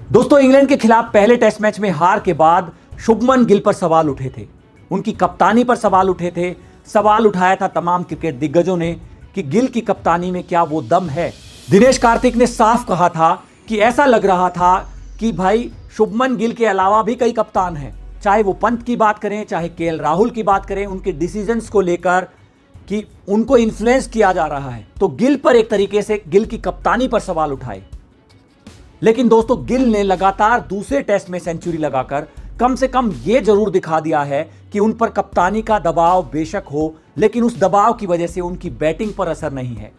दोस्तों, इंग्लैंड के खिलाफ पहले टेस्ट मैच में हार के बाद शुभमन गिल पर सवाल उठे थे, उनकी कप्तानी पर सवाल उठे थे। सवाल उठाया था तमाम क्रिकेट दिग्गजों ने कि गिल की कप्तानी में क्या वो दम है। दिनेश कार्तिक ने साफ कहा था कि ऐसा लग रहा था कि भाई शुभमन गिल के अलावा भी कई कप्तान हैं, चाहे वो पंत की बात करें, चाहे केएल राहुल की बात करें, उनके डिसीजंस को लेकर कि उनको इन्फ्लुएंस किया जा रहा है। तो गिल पर एक तरीके से गिल की कप्तानी पर सवाल उठाए। लेकिन दोस्तों, गिल ने लगातार दूसरे टेस्ट में सेंचुरी लगाकर कम से कम यह जरूर दिखा दिया है कि उन पर कप्तानी का दबाव बेशक हो, लेकिन उस दबाव की वजह से उनकी बैटिंग पर असर नहीं है।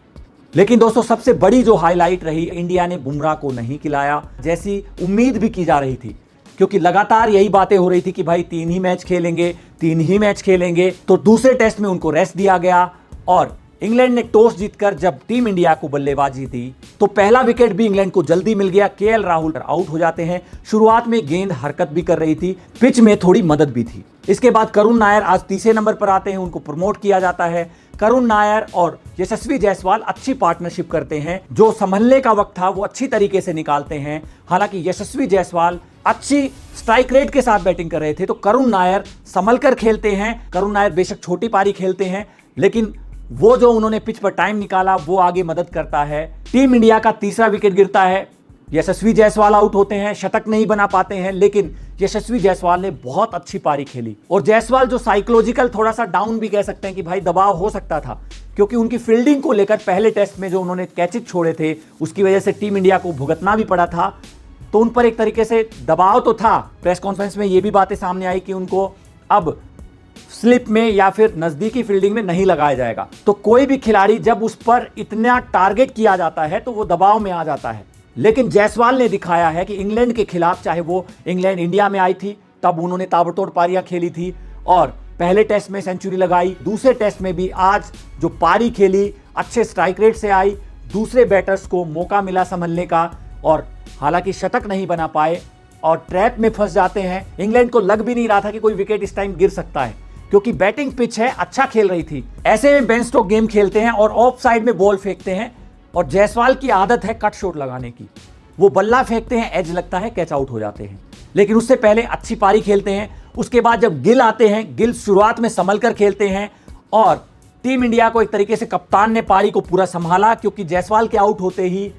लेकिन दोस्तों, सबसे बड़ी जो हाईलाइट रही, इंडिया ने बुमराह को नहीं खिलाया जैसी उम्मीद भी की जा रही थी, क्योंकि लगातार यही बातें हो रही थी कि भाई 3 ही मैच खेलेंगे। तो दूसरे टेस्ट में उनको रेस्ट दिया गया और इंग्लैंड ने टॉस जीतकर जब टीम इंडिया को बल्लेबाजी दी तो पहला विकेट भी इंग्लैंड को जल्दी मिल गया। केएल राहुल आउट हो जाते हैं। शुरुआत में गेंद हरकत भी कर रही थी, पिच में थोड़ी मदद भी थी। इसके बाद करुण नायर आज तीसरे नंबर पर आते हैं, उनको प्रमोट किया जाता है। करुण नायर और यशस्वी जायसवाल अच्छी पार्टनरशिप करते हैं, जो संभलने का वक्त था वो अच्छी तरीके से निकालते हैं। हालांकि यशस्वी जायसवाल अच्छी स्ट्राइक रेट के साथ बैटिंग कर रहे थे, तो करुण नायर संभल कर खेलते हैं। करुण नायर बेशक छोटी पारी खेलते हैं, लेकिन वो जो उन्होंने पिच पर टाइम निकाला वो आगे मदद करता है। टीम इंडिया का तीसरा विकेट गिरता है, यशस्वी जायसवाल आउट होते हैं, शतक नहीं बना पाते हैं, लेकिन यशस्वी जायसवाल ने बहुत अच्छी पारी खेली। और जायसवाल जो साइकोलॉजिकल थोड़ा सा डाउन भी कह सकते हैं कि भाई दबाव हो सकता था, क्योंकि उनकी फील्डिंग को लेकर पहले टेस्ट में जो उन्होंने कैचेज छोड़े थे उसकी वजह से टीम इंडिया को भुगतना भी पड़ा था। तो उन पर एक तरीके से दबाव तो था। प्रेस कॉन्फ्रेंस में ये भी बातें सामने आई कि उनको अब स्लिप में या फिर नजदीकी फील्डिंग में नहीं लगाया जाएगा। तो कोई भी खिलाड़ी जब उस पर इतना टारगेट किया जाता है तो वो दबाव में आ जाता है। लेकिन जायसवाल ने दिखाया है कि इंग्लैंड के खिलाफ, चाहे वो इंग्लैंड इंडिया में आई थी तब उन्होंने ताबड़तोड़ पारियां खेली थी और पहले टेस्ट में सेंचुरी लगाई, दूसरे टेस्ट में भी आज जो पारी खेली अच्छे स्ट्राइक रेट से आई, दूसरे बैटर्स को मौका मिला संभलने का और हालांकि शतक नहीं बना पाए और ट्रैप में फंस जाते हैं। इंग्लैंड को लग भी नहीं रहा था कि कोई विकेट इस टाइम गिर सकता है, क्योंकि बैटिंग पिच है, अच्छा खेल रही थी। ऐसे में बेन स्टोक गेम खेलते हैं और ऑफ साइड में बॉल फेंकते हैं और जायसवाल की आदत है कट शॉट लगाने की। वो बल्ला फेंकते हैं, एज लगता है, कैच आउट हो जाते हैं। लेकिन उससे पहले अच्छी पारी खेलते हैं। उसके बाद जब गिल आते हैं, गिल शुरुआत में संभल कर खेलते हैं और टीम इंडिया को एक तरीके से कप्तान ने पारी को पूरा संभाला, क्योंकि जायसवाल के आउट होते ही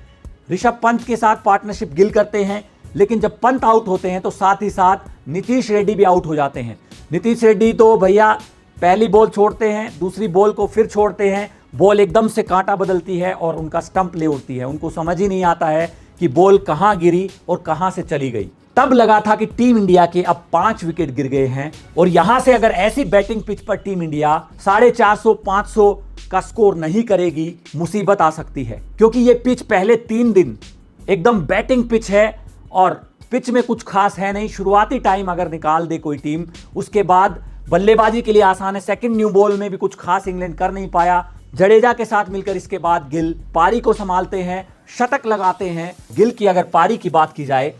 ऋषभ पंत के साथ पार्टनरशिप गिल करते हैं। लेकिन जब पंत आउट होते हैं तो साथ ही साथ नीतीश रेड्डी भी आउट हो जाते हैं। नीतीश रेड्डी तो भैया पहली बॉल छोड़ते हैं, दूसरी बॉल को फिर छोड़ते हैं, बॉल एकदम से कांटा बदलती है और उनका स्टंप ले उड़ती है। उनको समझ ही नहीं आता है कि बॉल कहां गिरी और कहां से चली गई। तब लगा था कि टीम इंडिया के अब 5 विकेट गिर गए हैं और यहां से अगर ऐसी बैटिंग पिच पर टीम इंडिया 450-500 का स्कोर नहीं करेगी, मुसीबत आ सकती है। क्योंकि ये पिच पहले 3 दिन एकदम बैटिंग पिच है और पिच में कुछ खास है नहीं। शुरुआती टाइम अगर निकाल दे कोई टीम, उसके बाद बल्लेबाजी के लिए आसान है। सेकंड न्यू बॉल में भी कुछ खास इंग्लैंड कर नहीं पाया। जडेजा के साथ मिलकर इसके बाद गिल पारी को संभालते हैं, शतक लगाते हैं। गिल की अगर पारी की बात की जाए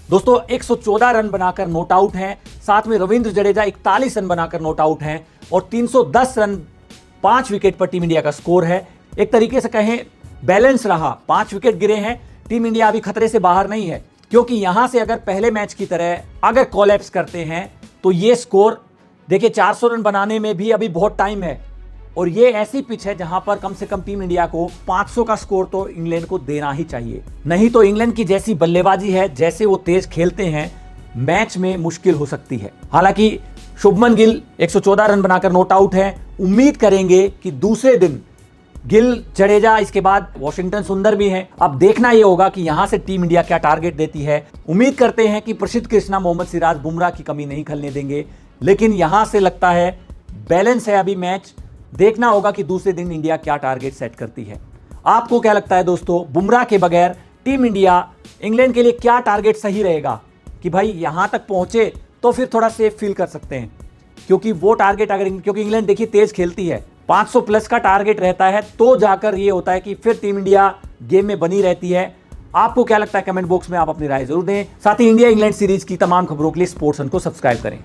दोस्तों, 114 रन बनाकर नॉट आउट हैं। साथ में रविंद्र जडेजा 41 रन बनाकर नॉट आउट हैं और 310 रन 5 विकेट पर टीम इंडिया का स्कोर है। एक तरीके से कहें बैलेंस रहा, 5 विकेट गिरे हैं। टीम इंडिया अभी खतरे से बाहर नहीं है, क्योंकि यहां से अगर पहले मैच की तरह अगर कोलैप्स करते हैं तो ये स्कोर देखिए 400 रन बनाने में भी अभी बहुत टाइम है। और ये ऐसी पिच है जहां पर कम से कम टीम इंडिया को 500 का स्कोर तो इंग्लैंड को देना ही चाहिए। नहीं तो इंग्लैंड की जैसी बल्लेबाजी है, जैसे वो तेज खेलते हैं, मैच में मुश्किल हो सकती है। हालांकि शुभमन गिल 114 रन बनाकर नॉट आउट है। उम्मीद करेंगे कि दूसरे दिन गिल, जडेजा, इसके बाद वॉशिंगटन सुंदर भी हैं। अब देखना यह होगा कि यहां से टीम इंडिया क्या टारगेट देती है। उम्मीद करते हैं कि प्रसिद्ध कृष्णा, मोहम्मद सिराज, बुमराह की कमी नहीं खलने देंगे। लेकिन यहां से लगता है बैलेंस है अभी मैच। देखना होगा कि दूसरे दिन इंडिया क्या टारगेट सेट करती है। आपको क्या लगता है दोस्तों, बुमराह के बगैर टीम इंडिया इंग्लैंड के लिए क्या टारगेट सही रहेगा कि भाई यहां तक पहुंचे तो फिर थोड़ा सेफ फील कर सकते हैं? क्योंकि वो टारगेट क्योंकि इंग्लैंड देखिए तेज खेलती है, 500 प्लस का टारगेट रहता है, तो जाकर ये होता है कि फिर टीम इंडिया गेम में बनी रहती है। आपको क्या लगता है, कमेंट बॉक्स में आप अपनी राय जरूर दें। साथ ही इंडिया इंग्लैंड सीरीज की तमाम खबरों के लिए स्पोर्ट्सन को सब्सक्राइब करें।